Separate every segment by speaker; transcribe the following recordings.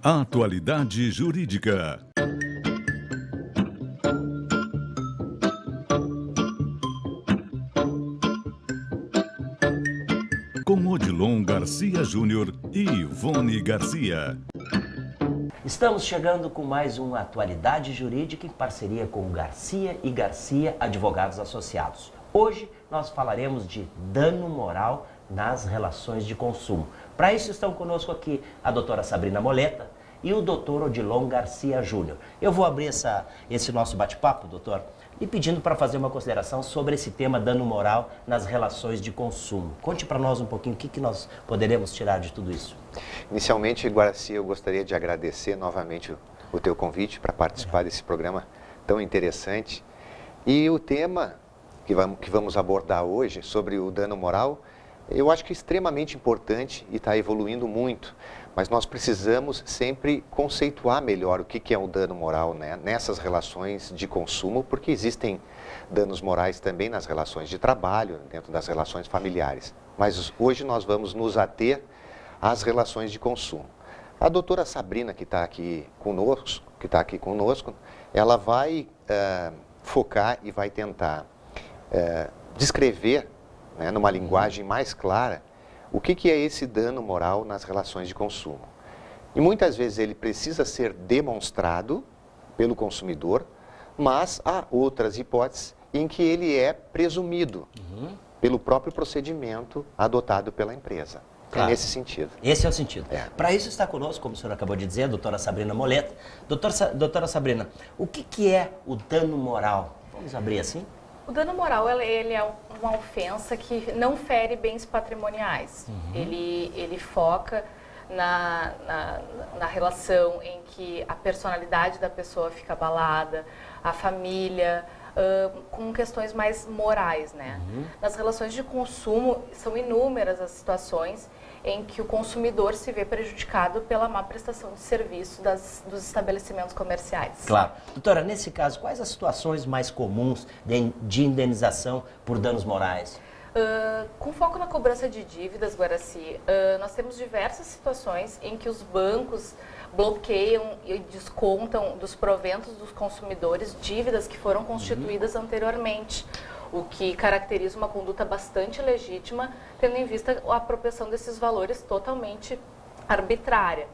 Speaker 1: Atualidade Jurídica. Com Odilon Garcia Júnior e Ivone Garcia.
Speaker 2: Estamos chegando com mais uma Atualidade Jurídica em parceria com Garcia e Garcia Advogados Associados. Hoje nós falaremos de dano moral nas relações de consumo. Para isso estão conosco aqui a doutora Sabrina Moleta e o doutor Odilon Garcia Júnior. Eu vou abrir esse nosso bate-papo, doutor, e pedindo para fazer uma consideração sobre esse tema dano moral nas relações de consumo. Conte para nós um pouquinho o que nós poderemos tirar de tudo isso.
Speaker 3: Inicialmente, Garcia, eu gostaria de agradecer novamente o teu convite para participar desse programa tão interessante. E o tema que vamos abordar hoje sobre o dano moral, eu acho que é extremamente importante e está evoluindo muito, mas nós precisamos sempre conceituar melhor o que é o dano moral, né, nessas relações de consumo, porque existem danos morais também nas relações de trabalho, dentro das relações familiares. Mas hoje nós vamos nos ater às relações de consumo. A doutora Sabrina, que está aqui conosco, ela vai focar e vai tentar descrever, né, numa linguagem mais clara, o que é esse dano moral nas relações de consumo. E muitas vezes ele precisa ser demonstrado pelo consumidor, mas há outras hipóteses em que ele é presumido pelo próprio procedimento adotado pela empresa. Claro. É nesse sentido.
Speaker 2: Esse é o sentido. Para isso está conosco, como o senhor acabou de dizer, a doutora Sabrina Moleta. Doutora Sabrina, o que é o dano moral? Vamos abrir assim?
Speaker 4: O dano moral ele é uma ofensa que não fere bens patrimoniais. Ele foca na relação em que a personalidade da pessoa fica abalada, a família, com questões mais morais, né? Nas relações de consumo, são inúmeras as situações em que o consumidor se vê prejudicado pela má prestação de serviço dos estabelecimentos comerciais.
Speaker 2: Claro. Doutora, nesse caso, quais as situações mais comuns de indenização por danos morais?
Speaker 4: Com foco na cobrança de dívidas, Guaraci, nós temos diversas situações em que os bancos bloqueiam e descontam dos proventos dos consumidores dívidas que foram constituídas anteriormente, o que caracteriza uma conduta bastante legítima, tendo em vista a apropriação desses valores totalmente arbitrária.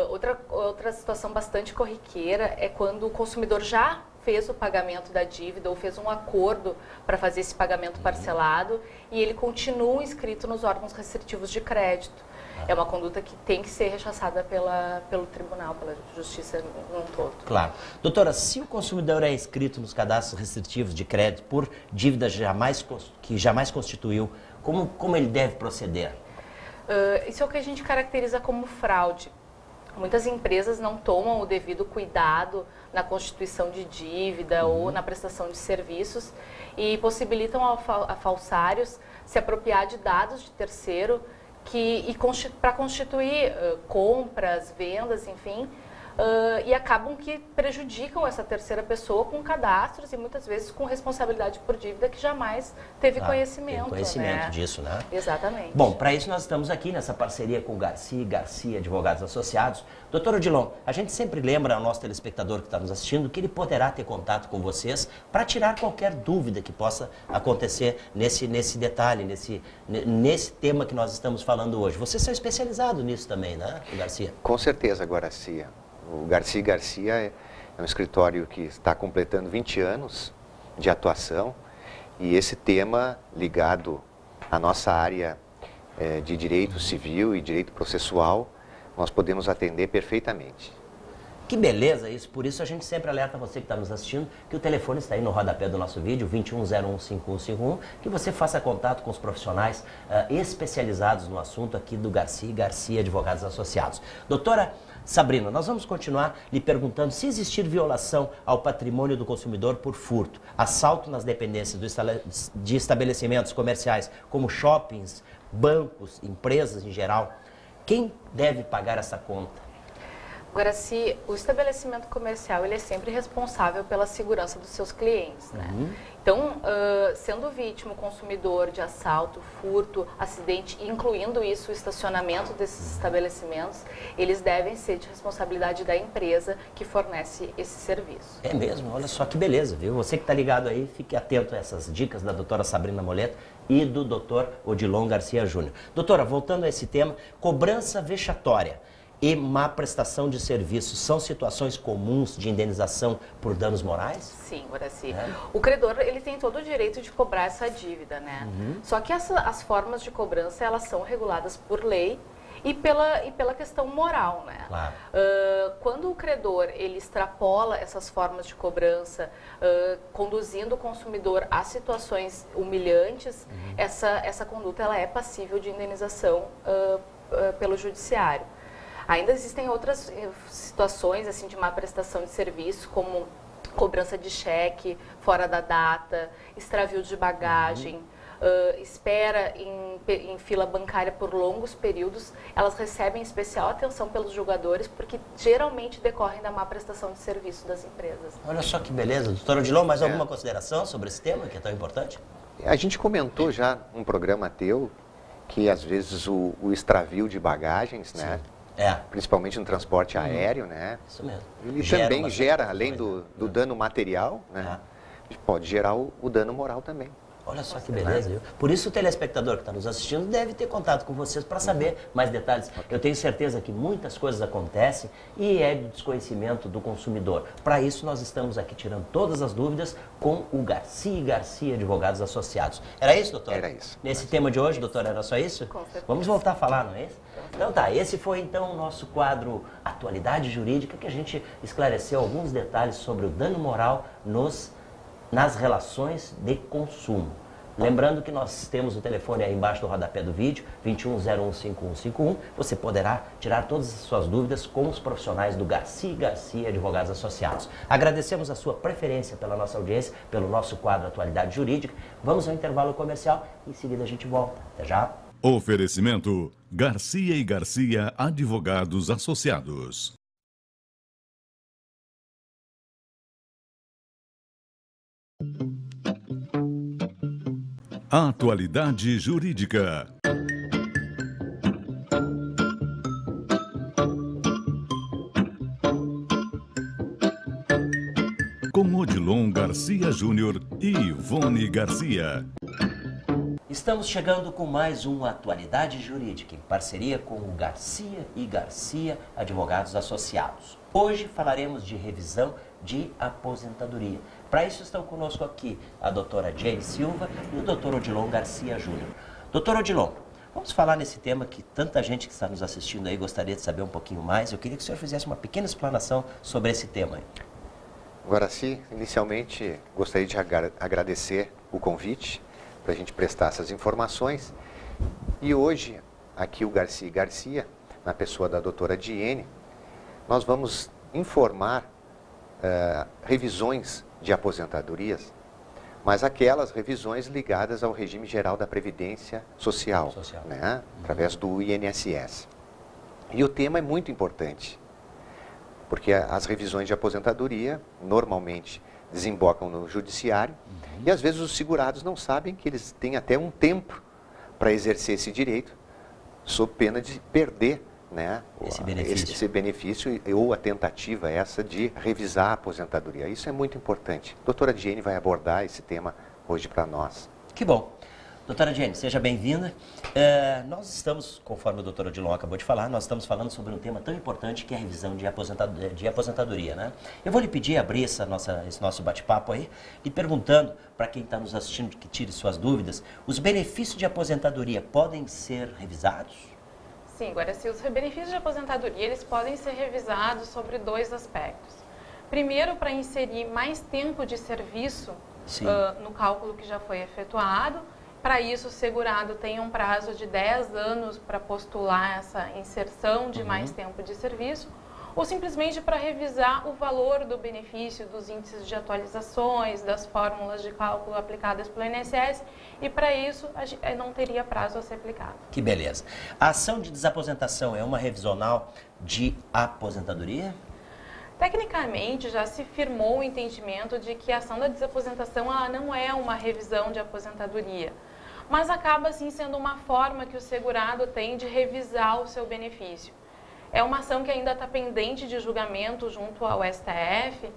Speaker 4: Outra situação bastante corriqueira é quando o consumidor já fez o pagamento da dívida ou fez um acordo para fazer esse pagamento parcelado e ele continua inscrito nos órgãos restritivos de crédito. É uma conduta que tem que ser rechaçada pelo tribunal, pela justiça num todo.
Speaker 2: Claro. Doutora, se o consumidor é inscrito nos cadastros restritivos de crédito por dívida que jamais constituiu, como ele deve proceder?
Speaker 4: Isso é o que a gente caracteriza como fraude. Muitas empresas não tomam o devido cuidado na constituição de dívida ou na prestação de serviços e possibilitam a falsários se apropriar de dados de terceiro para constituir compras, vendas, enfim, e acabam que prejudicam essa terceira pessoa com cadastros e muitas vezes com responsabilidade por dívida que jamais teve conhecimento.
Speaker 2: Tem conhecimento disso, né?
Speaker 4: Exatamente.
Speaker 2: Bom, para isso nós estamos aqui nessa parceria com Garcia e Garcia Advogados Associados. Doutor Odilon, a gente sempre lembra ao nosso telespectador que está nos assistindo que ele poderá ter contato com vocês para tirar qualquer dúvida que possa acontecer nesse detalhe, nesse tema que nós estamos falando hoje. Vocês são especializados nisso também, né, Garcia?
Speaker 3: Com certeza, Garcia. O Garcia Garcia é um escritório que está completando 20 anos de atuação e esse tema ligado à nossa área de direito civil e direito processual, nós podemos atender perfeitamente.
Speaker 2: Que beleza isso, por isso a gente sempre alerta você que está nos assistindo que o telefone está aí no rodapé do nosso vídeo, 21015151, que você faça contato com os profissionais especializados no assunto aqui do Garcia e Garcia Advogados Associados. Doutora Sabrina, nós vamos continuar lhe perguntando se existir violação ao patrimônio do consumidor por furto, assalto nas dependências de estabelecimentos comerciais, como shoppings, bancos, empresas em geral, quem deve pagar essa conta?
Speaker 4: Guaraci, o estabelecimento comercial ele é sempre responsável pela segurança dos seus clientes, né? Então, sendo vítima, consumidor de assalto, furto, acidente, incluindo isso o estacionamento desses estabelecimentos, eles devem ser de responsabilidade da empresa que fornece esse serviço.
Speaker 2: É mesmo? Olha só que beleza, viu? Você que está ligado aí, fique atento a essas dicas da doutora Sabrina Moleto e do doutor Odilon Garcia Júnior. Doutora, voltando a esse tema, cobrança vexatória e má prestação de serviços são situações comuns de indenização por danos morais?
Speaker 4: Sim, Guaraci. O credor, ele tem todo o direito de cobrar essa dívida, né? Só que as formas de cobrança, elas são reguladas por lei e pela questão moral, né?
Speaker 2: Claro.
Speaker 4: Quando o credor, ele extrapola essas formas de cobrança, conduzindo o consumidor a situações humilhantes, essa conduta, ela é passível de indenização pelo judiciário. Ainda existem outras situações assim de má prestação de serviço, como cobrança de cheque fora da data, extravio de bagagem, espera em fila bancária por longos períodos. Elas recebem especial atenção pelos julgadores porque geralmente decorrem da má prestação de serviço das empresas.
Speaker 2: Olha só que beleza. Doutor Odilon, mais alguma consideração sobre esse tema que é tão importante?
Speaker 3: A gente comentou já num programa teu que às vezes o extravio de bagagens, né? Principalmente no transporte aéreo, né?
Speaker 2: Isso mesmo.
Speaker 3: Ele também gera, além do dano material, né? Pode gerar o dano moral também.
Speaker 2: Olha só que beleza, viu? Por isso o telespectador que está nos assistindo deve ter contato com vocês para saber mais detalhes. Eu tenho certeza que muitas coisas acontecem e é de desconhecimento do consumidor. Para isso nós estamos aqui tirando todas as dúvidas com o Garcia e Garcia Advogados Associados. Era isso, doutor?
Speaker 3: Era isso.
Speaker 2: Nesse tema de hoje, doutor, era só isso?
Speaker 4: Com certeza.
Speaker 2: Vamos voltar a falar, não é isso? Então tá, esse foi então o nosso quadro Atualidade Jurídica, que a gente esclareceu alguns detalhes sobre o dano moral nas relações de consumo. Lembrando que nós temos o telefone aí embaixo do rodapé do vídeo, 21015151. Você poderá tirar todas as suas dúvidas com os profissionais do Garcia e Garcia Advogados Associados. Agradecemos a sua preferência pela nossa audiência, pelo nosso quadro Atualidade Jurídica. Vamos ao intervalo comercial e em seguida a gente volta. Até já.
Speaker 1: Oferecimento Garcia e Garcia Advogados Associados. Atualidade Jurídica. Com Odilon Garcia Júnior e Ivone Garcia.
Speaker 2: Estamos chegando com mais uma Atualidade Jurídica, em parceria com o Garcia e Garcia Advogados Associados. Hoje falaremos de revisão de aposentadoria. Para isso estão conosco aqui a doutora Jane Silva e o doutor Odilon Garcia Júnior. Doutor Odilon, vamos falar nesse tema que tanta gente que está nos assistindo aí gostaria de saber um pouquinho mais. Eu queria que o senhor fizesse uma pequena explanação sobre esse tema aí.
Speaker 3: Guaraci, inicialmente gostaria de agradecer o convite para a gente prestar essas informações. E hoje, aqui o Garcia e Garcia, na pessoa da doutora Diene, nós vamos informar revisões de aposentadorias, mas aquelas revisões ligadas ao regime geral da Previdência Social. Né? Através do INSS. E o tema é muito importante, porque as revisões de aposentadoria normalmente desembocam no judiciário e às vezes os segurados não sabem que eles têm até um tempo para exercer esse direito, sob pena de perder, né, esse benefício ou a tentativa essa de revisar a aposentadoria. Isso é muito importante. A doutora Diene vai abordar esse tema hoje para nós.
Speaker 2: Que bom. Doutora Diene, seja bem-vinda. Nós estamos, conforme o doutor Odilon acabou de falar, nós estamos falando sobre um tema tão importante que é a revisão de aposentadoria, né? Eu vou lhe pedir abrir esse nosso bate-papo aí, e perguntando para quem está nos assistindo que tire suas dúvidas, os benefícios de aposentadoria podem ser revisados?
Speaker 5: Sim, Guaraci, os benefícios de aposentadoria eles podem ser revisados sobre dois aspectos. Primeiro, para inserir mais tempo de serviço no cálculo que já foi efetuado. Para isso, o segurado tem um prazo de 10 anos para postular essa inserção de mais tempo de serviço. ou simplesmente para revisar o valor do benefício, dos índices de atualizações, das fórmulas de cálculo aplicadas pelo INSS, e para isso não teria prazo a ser aplicado.
Speaker 2: Que beleza. A ação de desaposentação é uma revisional de aposentadoria?
Speaker 5: Tecnicamente, já se firmou o entendimento de que a ação da desaposentação ela não é uma revisão de aposentadoria, mas acaba sim sendo uma forma que o segurado tem de revisar o seu benefício. É uma ação que ainda está pendente de julgamento junto ao STF,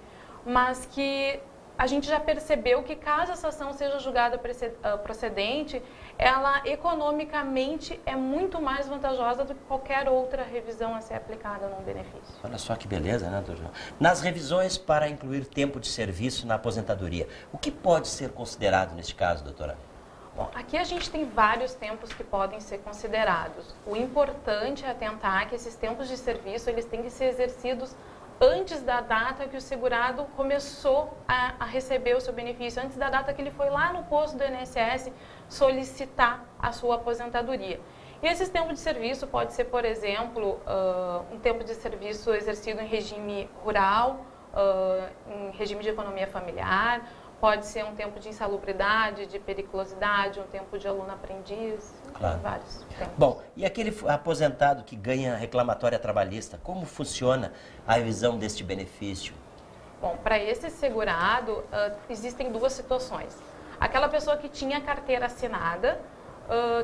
Speaker 5: mas que a gente já percebeu que caso essa ação seja julgada procedente, ela economicamente é muito mais vantajosa do que qualquer outra revisão a ser aplicada num benefício.
Speaker 2: Olha só que beleza, né, doutor? Nas revisões para incluir tempo de serviço na aposentadoria, o que pode ser considerado neste caso, doutora?
Speaker 5: Bom, aqui a gente tem vários tempos que podem ser considerados. O importante é atentar que esses tempos de serviço eles têm que ser exercidos antes da data que o segurado começou a receber o seu benefício, antes da data que ele foi lá no posto do INSS solicitar a sua aposentadoria. E esses tempos de serviço pode ser, por exemplo, um tempo de serviço exercido em regime rural, em regime de economia familiar, pode ser um tempo de insalubridade, de periculosidade, um tempo de aluno-aprendiz,
Speaker 2: claro.
Speaker 5: Vários tempos.
Speaker 2: Bom, e aquele aposentado que ganha reclamatória trabalhista, como funciona a revisão deste benefício?
Speaker 5: Bom, para esse segurado, existem duas situações. Aquela pessoa que tinha carteira assinada,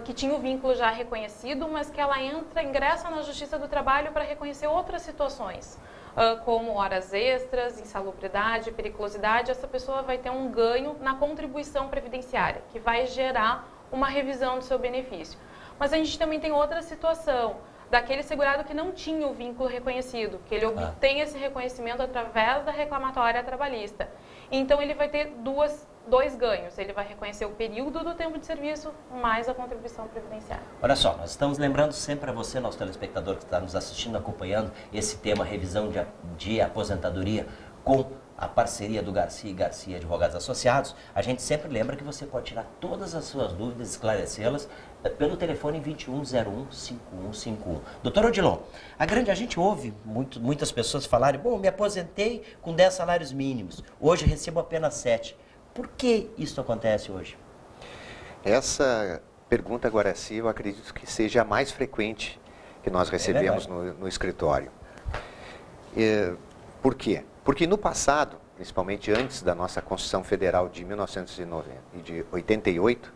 Speaker 5: que tinha o vínculo já reconhecido, mas que ela ingressa na Justiça do Trabalho para reconhecer outras situações, como horas extras, insalubridade, periculosidade. Essa pessoa vai ter um ganho na contribuição previdenciária, que vai gerar uma revisão do seu benefício. Mas a gente também tem outra situação, daquele segurado que não tinha o vínculo reconhecido, que ele obtém esse reconhecimento através da reclamatória trabalhista. Então ele vai ter dois ganhos, ele vai reconhecer o período do tempo de serviço mais a contribuição previdenciária.
Speaker 2: Olha só, nós estamos lembrando sempre a você, nosso telespectador que está nos assistindo, acompanhando esse tema, revisão de aposentadoria, com a parceria do Garcia e Garcia Advogados Associados. A gente sempre lembra que você pode tirar todas as suas dúvidas, esclarecê-las pelo telefone 2101-5151. Doutor Odilon, a gente ouve muitas pessoas falarem, bom, me aposentei com 10 salários mínimos, hoje recebo apenas 7. Por que isso acontece hoje?
Speaker 3: Essa pergunta, Guaraci, eu acredito que seja a mais frequente que nós recebemos no escritório. Por quê? Porque no passado, principalmente antes da nossa Constituição Federal de 1988,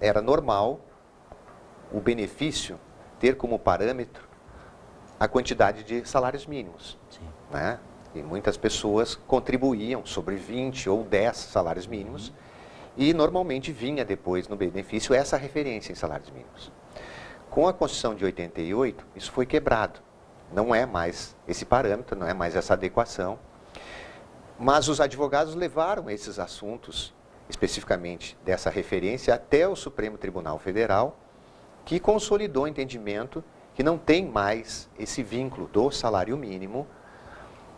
Speaker 3: era normal o benefício ter como parâmetro a quantidade de salários mínimos. Sim. Né? E muitas pessoas contribuíam sobre 20 ou 10 salários mínimos e normalmente vinha depois no benefício essa referência em salários mínimos. Com a Constituição de 88, isso foi quebrado. Não é mais esse parâmetro, não é mais essa adequação. Mas os advogados levaram esses assuntos, especificamente dessa referência, até o Supremo Tribunal Federal, que consolidou o entendimento que não tem mais esse vínculo do salário mínimo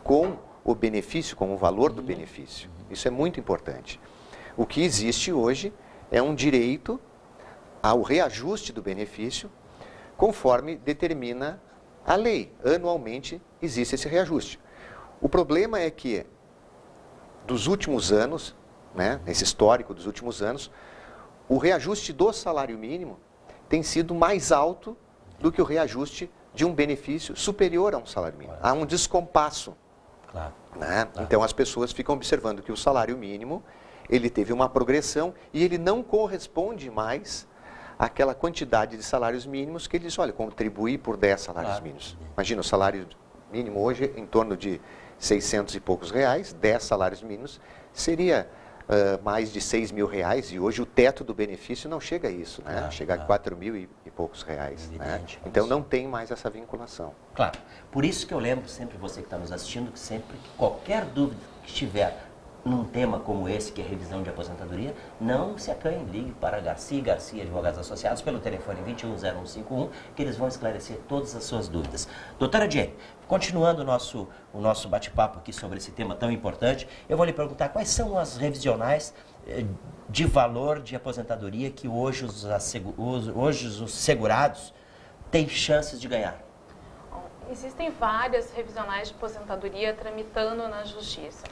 Speaker 3: com o benefício, com o valor do benefício. Isso é muito importante. O que existe hoje é um direito ao reajuste do benefício, conforme determina a lei. Anualmente existe esse reajuste. O problema é que, dos últimos anos, né, nesse histórico dos últimos anos, o reajuste do salário mínimo tem sido mais alto do que o reajuste de um benefício superior a um salário mínimo. Há um descompasso.
Speaker 2: Claro.
Speaker 3: Né? Claro. Então as pessoas ficam observando que o salário mínimo ele teve uma progressão e ele não corresponde mais àquela quantidade de salários mínimos que eles, olha, contribuir por 10 salários mínimos. Imagina, o salário mínimo hoje em torno de 600 e poucos reais, 10 salários mínimos, seria mais de 6 mil reais, e hoje o teto do benefício não chega a isso, né? Chega a 4 mil e poucos reais. Né? Então não tem mais essa vinculação.
Speaker 2: Claro. Por isso que eu lembro sempre, você que está nos assistindo, que sempre que qualquer dúvida que estiver num tema como esse, que é revisão de aposentadoria, não se acanhe, ligue para Garcia e Garcia Advogados Associados pelo telefone 210151, que eles vão esclarecer todas as suas dúvidas. Doutora Jenny, continuando o nosso bate-papo aqui sobre esse tema tão importante, eu vou lhe perguntar quais são as revisionais de valor de aposentadoria que hoje os segurados têm chances de ganhar.
Speaker 5: existem várias revisionais de aposentadoria tramitando na Justiça.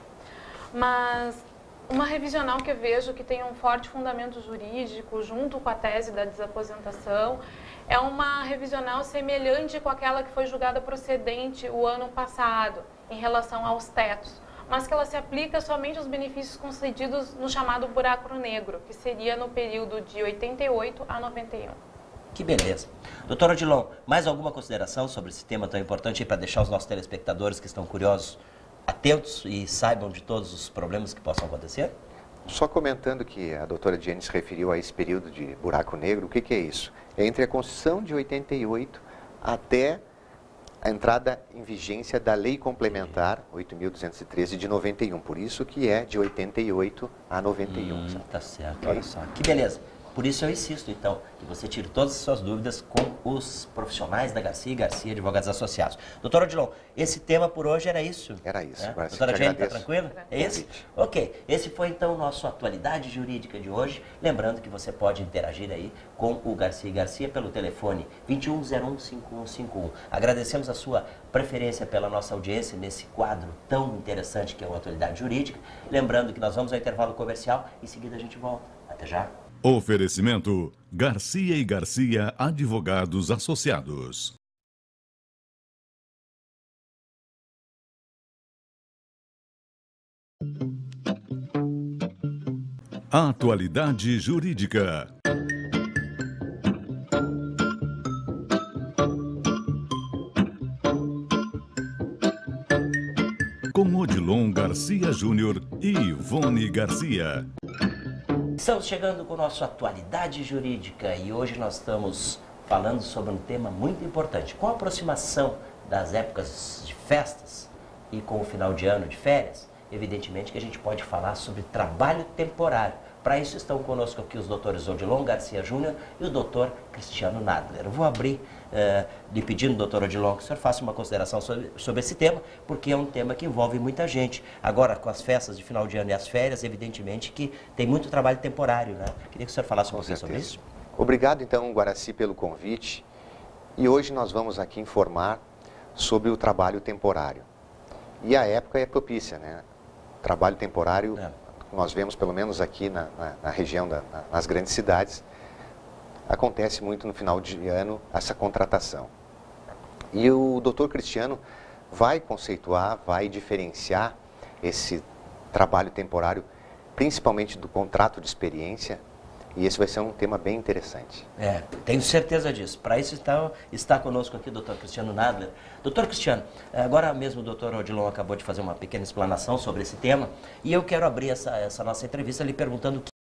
Speaker 5: Mas uma revisional que eu vejo que tem um forte fundamento jurídico, junto com a tese da desaposentação, é uma revisional semelhante com aquela que foi julgada procedente o ano passado, em relação aos tetos, mas que ela se aplica somente aos benefícios concedidos no chamado buraco negro, que seria no período de 88 a 91.
Speaker 2: Que beleza. Doutor Odilon, mais alguma consideração sobre esse tema tão importante para deixar os nossos telespectadores que estão curiosos atentos e saibam de todos os problemas que possam acontecer?
Speaker 3: Só comentando que a doutora Diane se referiu a esse período de buraco negro, o que é isso? É entre a Constituição de 88 até a entrada em vigência da Lei Complementar 8.213 de 91, por isso que é de 88 a 91.
Speaker 2: Tá certo, olha só. Que beleza. Por isso eu insisto, então, que você tire todas as suas dúvidas com os profissionais da Garcia e Garcia Advogados Associados. Doutor Odilon, esse tema por hoje era isso?
Speaker 3: Era isso.
Speaker 2: É?
Speaker 3: Agora,
Speaker 2: doutora Jane, está tranquila? É isso?
Speaker 3: Convite.
Speaker 2: Ok. Esse foi, então, o nosso Atualidade Jurídica de hoje. Lembrando que você pode interagir aí com o Garcia e Garcia pelo telefone 2101-5151. Agradecemos a sua preferência pela nossa audiência nesse quadro tão interessante que é o Atualidade Jurídica. Lembrando que nós vamos ao intervalo comercial e em seguida a gente volta. Até já.
Speaker 1: Oferecimento Garcia e Garcia Advogados Associados. Atualidade Jurídica. Com Odilon Garcia Júnior e Ivone Garcia.
Speaker 2: Estamos chegando com o nosso Atualidade Jurídica e hoje nós estamos falando sobre um tema muito importante. Com a aproximação das épocas de festas e com o final de ano de férias, evidentemente que a gente pode falar sobre trabalho temporário. Para isso estão conosco aqui os doutores Odilon Garcia Júnior e o doutor Cristiano Nadler. Eu vou abrir lhe pedindo, doutor Odilon, que o senhor faça uma consideração sobre esse tema, porque é um tema que envolve muita gente. Agora, com as festas de final de ano e as férias, evidentemente que tem muito trabalho temporário, né? Queria que o senhor falasse um pouquinho sobre isso.
Speaker 3: Obrigado, então, Guaraci, pelo convite. E hoje nós vamos aqui informar sobre o trabalho temporário. E a época é propícia, né? Trabalho temporário... Nós vemos, pelo menos aqui na região, nas grandes cidades, acontece muito no final de ano essa contratação. E o doutor Cristiano vai conceituar, vai diferenciar esse trabalho temporário, principalmente do contrato de experiência, e esse vai ser um tema bem interessante.
Speaker 2: Tenho certeza disso. Para isso está conosco aqui o doutor Cristiano Nadler. Doutor Cristiano, agora mesmo o doutor Odilon acabou de fazer uma pequena explanação sobre esse tema, e eu quero abrir essa nossa entrevista lhe perguntando